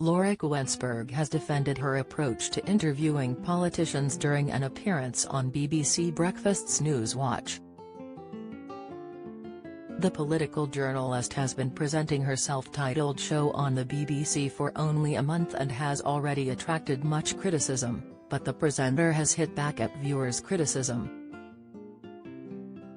Laura Kuenssberg has defended her approach to interviewing politicians during an appearance on BBC Breakfast's Newswatch. The political journalist has been presenting her self-titled show on the BBC for only a month and has already attracted much criticism, but the presenter has hit back at viewers' criticism.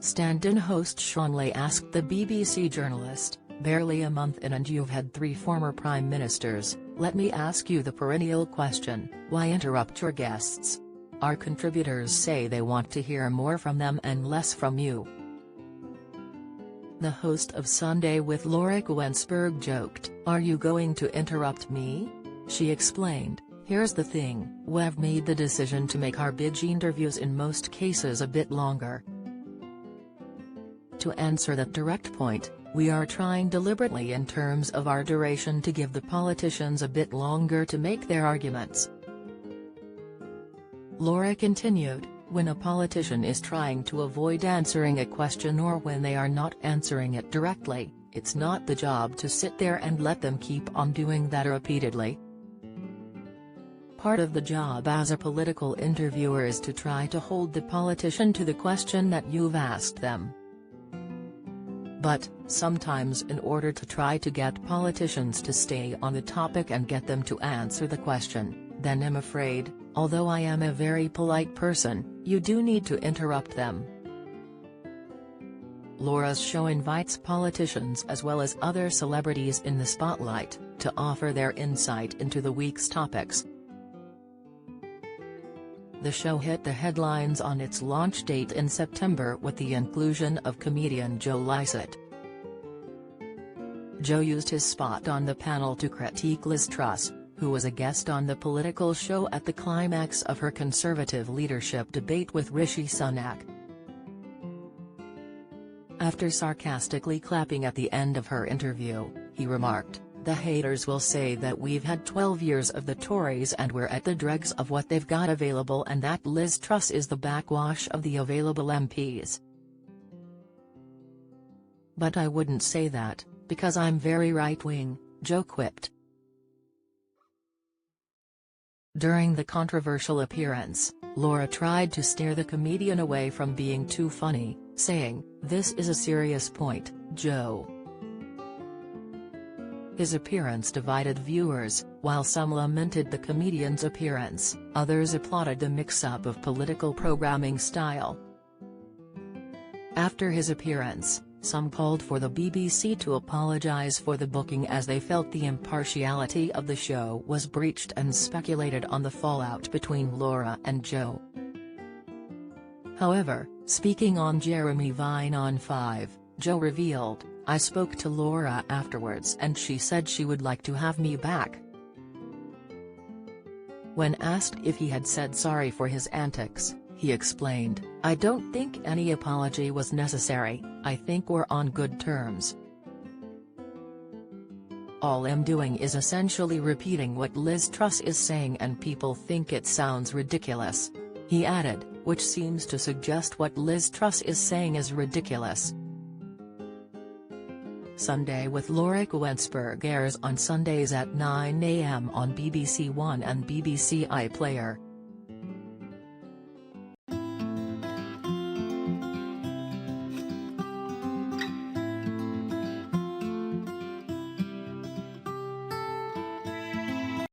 Stand-in host Sean Lay asked the BBC journalist, "Barely a month in and you've had 3 former prime ministers, let me ask you the perennial question, why interrupt your guests? Our contributors say they want to hear more from them and less from you." The host of Sunday with Laura Kuenssberg joked, "Are you going to interrupt me?" She explained, "Here's the thing, we've made the decision to make our big interviews in most cases a bit longer. To answer that direct point, we are trying deliberately in terms of our duration to give the politicians a bit longer to make their arguments." Laura continued, "When a politician is trying to avoid answering a question or when they are not answering it directly, it's not the job to sit there and let them keep on doing that repeatedly. Part of the job as a political interviewer is to try to hold the politician to the question that you've asked them. But, sometimes in order to try to get politicians to stay on the topic and get them to answer the question, then I'm afraid, although I am a very polite person, you do need to interrupt them." Laura's show invites politicians as well as other celebrities in the spotlight, to offer their insight into the week's topics. The show hit the headlines on its launch date in September with the inclusion of comedian Joe Lycett. Joe used his spot on the panel to critique Liz Truss, who was a guest on the political show at the climax of her Conservative leadership debate with Rishi Sunak. After sarcastically clapping at the end of her interview, he remarked, "The haters will say that we've had 12 years of the Tories and we're at the dregs of what they've got available and that Liz Truss is the backwash of the available MPs. But I wouldn't say that, because I'm very right-wing," Joe quipped. During the controversial appearance, Laura tried to steer the comedian away from being too funny, saying, "This is a serious point, Joe." His appearance divided viewers, while some lamented the comedian's appearance, others applauded the mix-up of political programming style. After his appearance, some called for the BBC to apologise for the booking as they felt the impartiality of the show was breached and speculated on the fallout between Laura and Joe. However, speaking on Jeremy Vine on 5, Joe revealed, "I spoke to Laura afterwards and she said she would like to have me back." When asked if he had said sorry for his antics, he explained, "I don't think any apology was necessary, I think we're on good terms. All I'm doing is essentially repeating what Liz Truss is saying and people think it sounds ridiculous," he added, which seems to suggest what Liz Truss is saying is ridiculous. Sunday with Laura Kuenssberg airs on Sundays at 9 a.m. on BBC One and BBC iPlayer.